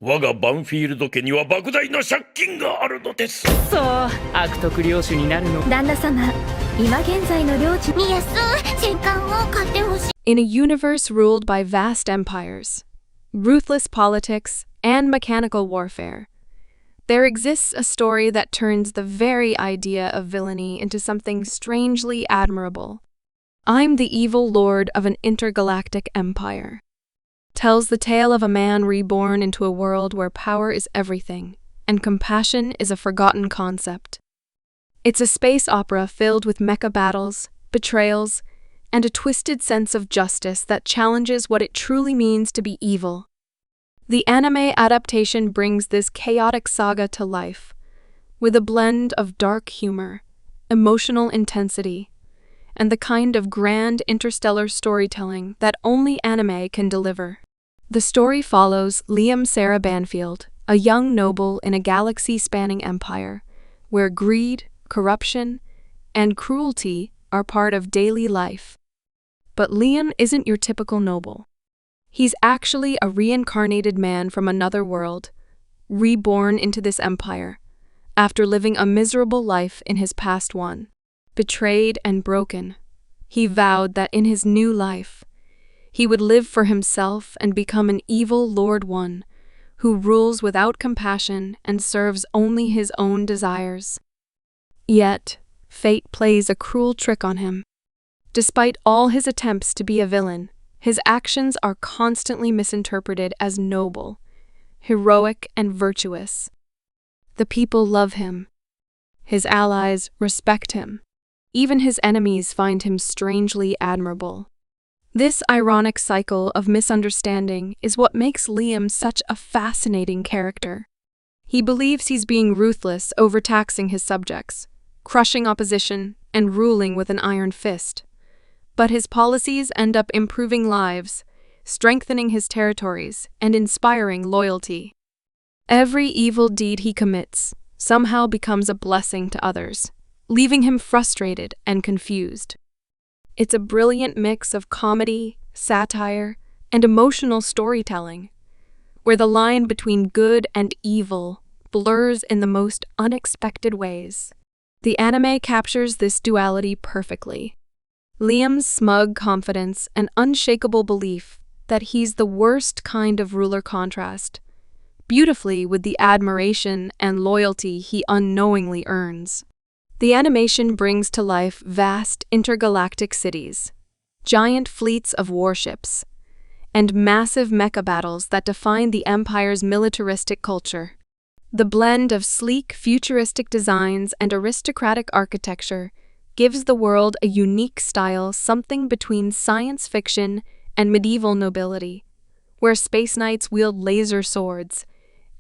我がバンフィールド家には莫大な借金があるのです。そう、悪徳領主になるの。旦那様、今現在の領地に戦艦を買ってほしい。In a universe ruled by vast empires, ruthless politics, and mechanical warfare, there exists a story that turns the very idea of villainy into something strangely admirable. I'm the evil lord of an intergalactic empire. Tells the tale of a man reborn into a world where power is everything, and compassion is a forgotten concept. It's a space opera filled with mecha battles, betrayals, and a twisted sense of justice that challenges what it truly means to be evil. The anime adaptation brings this chaotic saga to life, with a blend of dark humor, emotional intensity, and the kind of grand interstellar storytelling that only anime can deliver. The story follows Liam Sera Banfield, a young noble in a galaxy-spanning empire, where greed, corruption, and cruelty are part of daily life. But Liam isn't your typical noble. He's actually a reincarnated man from another world, reborn into this empire, after living a miserable life in his past one. Betrayed and broken, he vowed that in his new life, he would live for himself and become an evil Lord One, who rules without compassion and serves only his own desires. Yet, fate plays a cruel trick on him. Despite all his attempts to be a villain, his actions are constantly misinterpreted as noble, heroic, and virtuous. The people love him. His allies respect him. Even his enemies find him strangely admirable. This ironic cycle of misunderstanding is what makes Liam such a fascinating character. He believes he's being ruthless, overtaxing his subjects, crushing opposition, and ruling with an iron fist. But his policies end up improving lives, strengthening his territories, and inspiring loyalty. Every evil deed he commits somehow becomes a blessing to others, leaving him frustrated and confused. It's a brilliant mix of comedy, satire, and emotional storytelling, where the line between good and evil blurs in the most unexpected ways. The anime captures this duality perfectly. Liam's smug confidence and unshakable belief that he's the worst kind of ruler contrast beautifully with the admiration and loyalty he unknowingly earns. The animation brings to life vast intergalactic cities, giant fleets of warships, and massive mecha battles that define the Empire's militaristic culture. The blend of sleek, futuristic designs and aristocratic architecture gives the world a unique style, something between science fiction and medieval nobility, where space knights wield laser swords,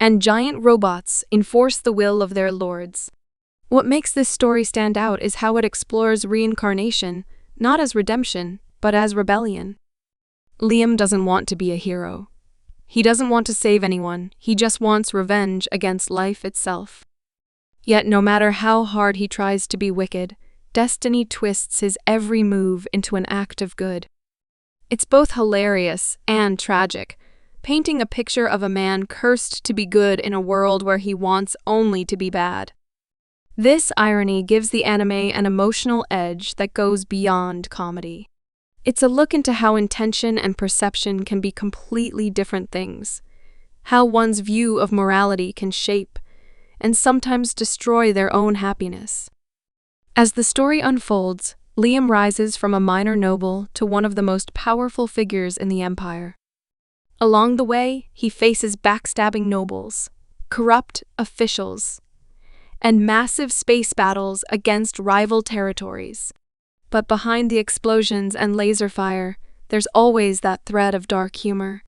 and giant robots enforce the will of their lords. What makes this story stand out is how it explores reincarnation, not as redemption, but as rebellion. Liam doesn't want to be a hero. He doesn't want to save anyone, he just wants revenge against life itself. Yet no matter how hard he tries to be wicked, destiny twists his every move into an act of good. It's both hilarious and tragic, painting a picture of a man cursed to be good in a world where he wants only to be bad. This irony gives the anime an emotional edge that goes beyond comedy. It's a look into how intention and perception can be completely different things, how one's view of morality can shape and sometimes destroy their own happiness. As the story unfolds, Liam rises from a minor noble to one of the most powerful figures in the Empire. Along the way, he faces backstabbing nobles, corrupt officials, and massive space battles against rival territories. But behind the explosions and laser fire, there's always that thread of dark humor.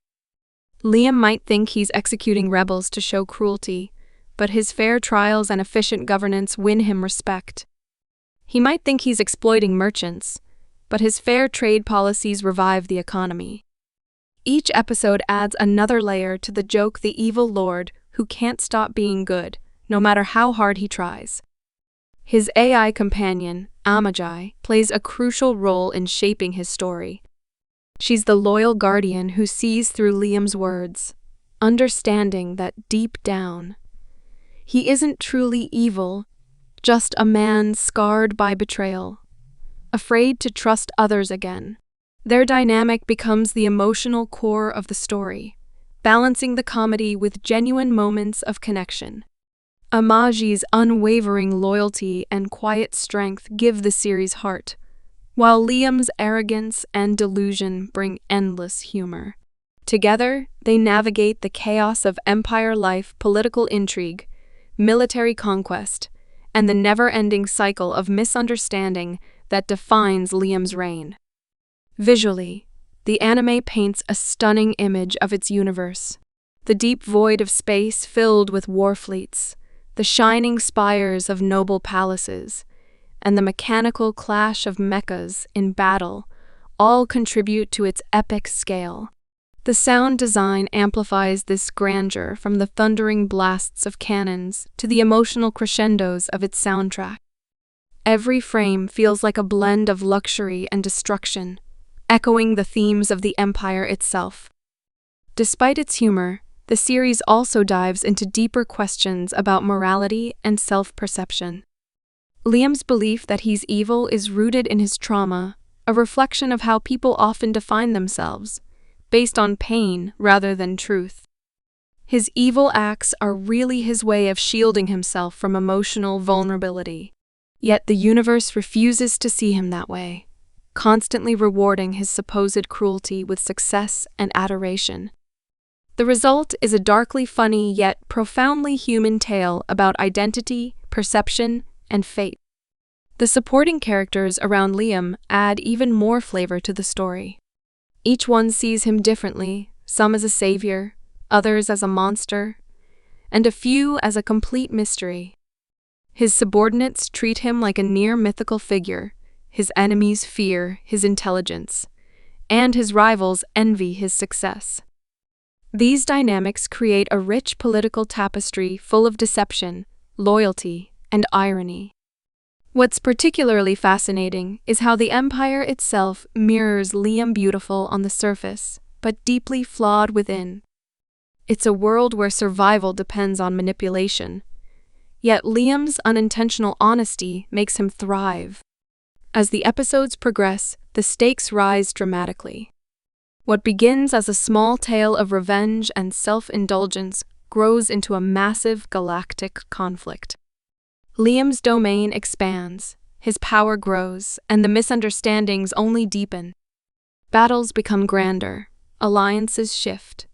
Liam might think he's executing rebels to show cruelty, but his fair trials and efficient governance win him respect. He might think he's exploiting merchants, but his fair trade policies revive the economy. Each episode adds another layer to the joke, the evil lord who can't stop being good, no matter how hard he tries. His AI companion, Amagi, plays a crucial role in shaping his story. She's the loyal guardian who sees through Liam's words, understanding that deep down, he isn't truly evil, just a man scarred by betrayal, afraid to trust others again. Their dynamic becomes the emotional core of the story, balancing the comedy with genuine moments of connection. Amaji's unwavering loyalty and quiet strength give the series heart, while Liam's arrogance and delusion bring endless humor. Together, they navigate the chaos of empire life, political intrigue, military conquest, and the never-ending cycle of misunderstanding that defines Liam's reign. Visually, the anime paints a stunning image of its universe. The deep void of space filled with war fleets, the shining spires of noble palaces, and the mechanical clash of mechas in battle all contribute to its epic scale. The sound design amplifies this grandeur from the thundering blasts of cannons to the emotional crescendos of its soundtrack. Every frame feels like a blend of luxury and destruction, echoing the themes of the Empire itself. Despite its humor, the series also dives into deeper questions about morality and self-perception. Liam's belief that he's evil is rooted in his trauma, a reflection of how people often define themselves, based on pain rather than truth. His evil acts are really his way of shielding himself from emotional vulnerability. Yet the universe refuses to see him that way, constantly rewarding his supposed cruelty with success and adoration. The result is a darkly funny yet profoundly human tale about identity, perception, and fate. The supporting characters around Liam add even more flavor to the story. Each one sees him differently, some as a savior, others as a monster, and a few as a complete mystery. His subordinates treat him like a near-mythical figure, his enemies fear his intelligence, and his rivals envy his success. These dynamics create a rich political tapestry full of deception, loyalty, and irony. What's particularly fascinating is how the Empire itself mirrors Liam beautiful on the surface, but deeply flawed within. It's a world where survival depends on manipulation, yet Liam's unintentional honesty makes him thrive. As the episodes progress, the stakes rise dramatically. What begins as a small tale of revenge and self-indulgence grows into a massive galactic conflict. Liam's domain expands, his power grows, and the misunderstandings only deepen. Battles become grander, alliances shift,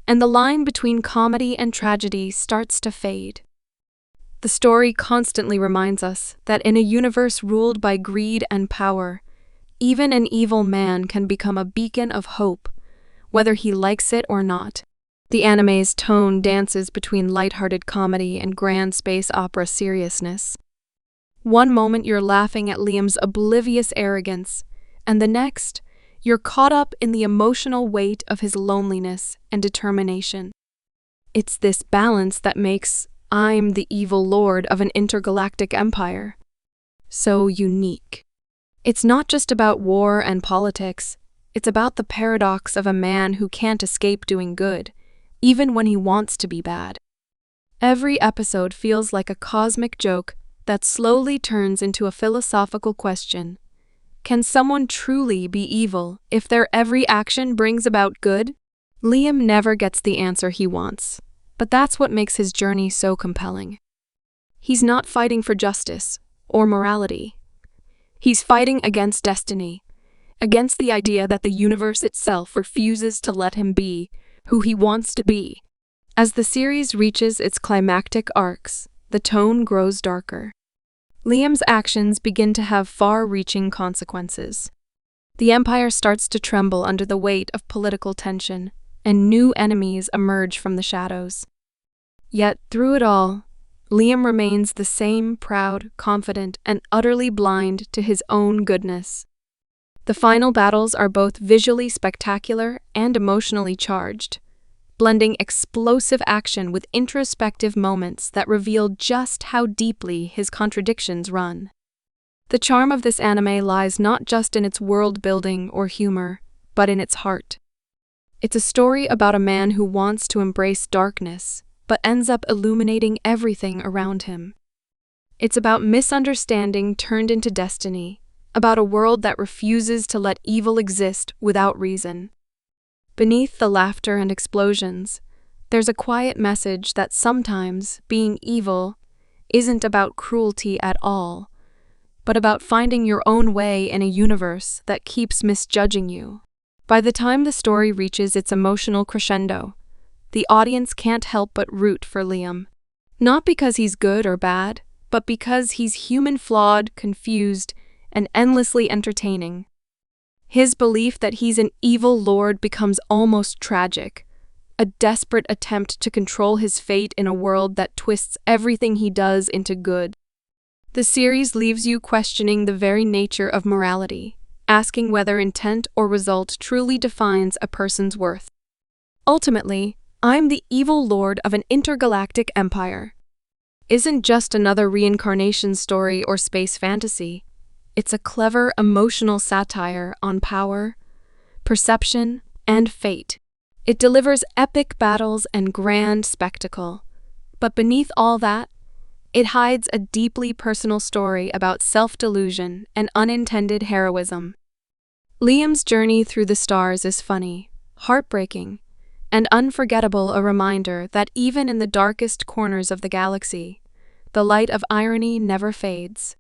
and the line between comedy and tragedy starts to fade. The story constantly reminds us that in a universe ruled by greed and power, even an evil man can become a beacon of hope, whether he likes it or not. The anime's tone dances between lighthearted comedy and grand space opera seriousness. One moment you're laughing at Liam's oblivious arrogance, and the next, you're caught up in the emotional weight of his loneliness and determination. It's this balance that makes I'm the evil lord of an intergalactic empire so unique. It's not just about war and politics, it's about the paradox of a man who can't escape doing good, even when he wants to be bad. Every episode feels like a cosmic joke that slowly turns into a philosophical question. Can someone truly be evil if their every action brings about good? Liam never gets the answer he wants, but that's what makes his journey so compelling. He's not fighting for justice or morality. He's fighting against destiny, against the idea that the universe itself refuses to let him be who he wants to be. As the series reaches its climactic arcs, the tone grows darker. Liam's actions begin to have far-reaching consequences. The Empire starts to tremble under the weight of political tension, and new enemies emerge from the shadows. Yet, through it all, Liam remains the same proud, confident, and utterly blind to his own goodness. The final battles are both visually spectacular and emotionally charged, blending explosive action with introspective moments that reveal just how deeply his contradictions run. The charm of this anime lies not just in its world building or humor, but in its heart. It's a story about a man who wants to embrace darkness, but ends up illuminating everything around him. It's about misunderstanding turned into destiny, about a world that refuses to let evil exist without reason. Beneath the laughter and explosions, there's a quiet message that sometimes being evil isn't about cruelty at all, but about finding your own way in a universe that keeps misjudging you. By the time the story reaches its emotional crescendo, the audience can't help but root for Liam. Not because he's good or bad, but because he's human, flawed, confused, and endlessly entertaining. His belief that he's an evil lord becomes almost tragic, a desperate attempt to control his fate in a world that twists everything he does into good. The series leaves you questioning the very nature of morality, asking whether intent or result truly defines a person's worth. Ultimately, I'm the evil lord of an intergalactic empire isn't just another reincarnation story or space fantasy. It's a clever, emotional satire on power, perception, and fate. It delivers epic battles and grand spectacle. But beneath all that, it hides a deeply personal story about self-delusion and unintended heroism. Liam's journey through the stars is funny, heartbreaking, and unforgettable, a reminder that even in the darkest corners of the galaxy, the light of irony never fades.